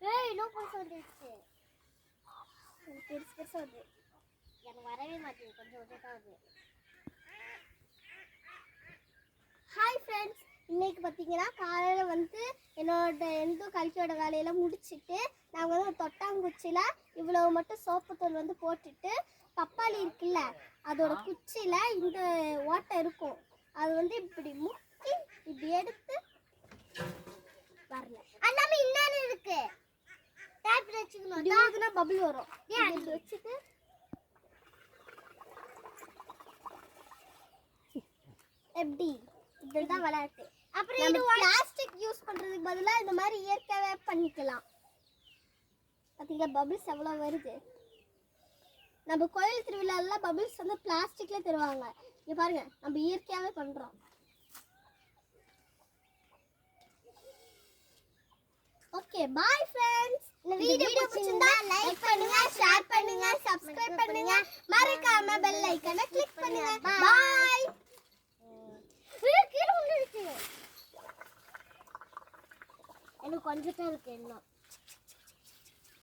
ஏய் இன்னும் போய் வந்துடுச்சு பெருசு பெருசா வருது எனக்கு வரவே மாட்டேங்குது கொஞ்சம் கொஞ்சம் தான் வருது ஹாய் ஃப்ரெண்ட்ஸ் இன்னைக்கு பார்த்தீங்கன்னா காலையில் வந்து என்னோட கல்ச்சோட வேலையெல்லாம் முடிச்சுட்டு நாங்கள் வந்து ஒரு தொட்டாங்குச்சியில் இவ்வளோ மட்டும் சோப்புத்தூள் வந்து போட்டுட்டு பப்பாளி இருக்குல்ல அதோட குச்சியில் இந்த ஓட்டை இருக்கும் அது வந்து இப்படி முக்கி இப்படி எடுத்து வரல அல்லாம இன்னொரு இருக்கு டேப் வச்சுக்கணும் இதுனா பபிள் வரும் இது வச்சுட்டு எப்படி இதுதான் விளையாட்டு அப்புறம் இது பிளாஸ்டிக் யூஸ் பண்றதுக்கு பதிலா இந்த மாதிரி இயற்கையாவே பண்ணிக்கலாம் பாத்தீங்களா பபிள்ஸ் எவ்வளவு வருது நம்ம கோயில் திருவிழால பபிள்ஸ் வந்து பிளாஸ்டிக்ல தருவாங்க இங்க பாருங்க நம்ம இயற்கையாவே பண்றோம் ஓகே பை ஃப்ரெண்ட்ஸ் இந்த வீடியோ பிடிச்சிருந்தா லைக் பண்ணுங்க ஷேர் பண்ணுங்க சப்ஸ்கிரைப் பண்ணுங்க மறக்காம பெல் ஐகானை கிளிக் பண்ணுங்க பை கீழ விழுந்துருச்சு எனக்கு கொஞ்சம் தான் இருக்கு இன்னும்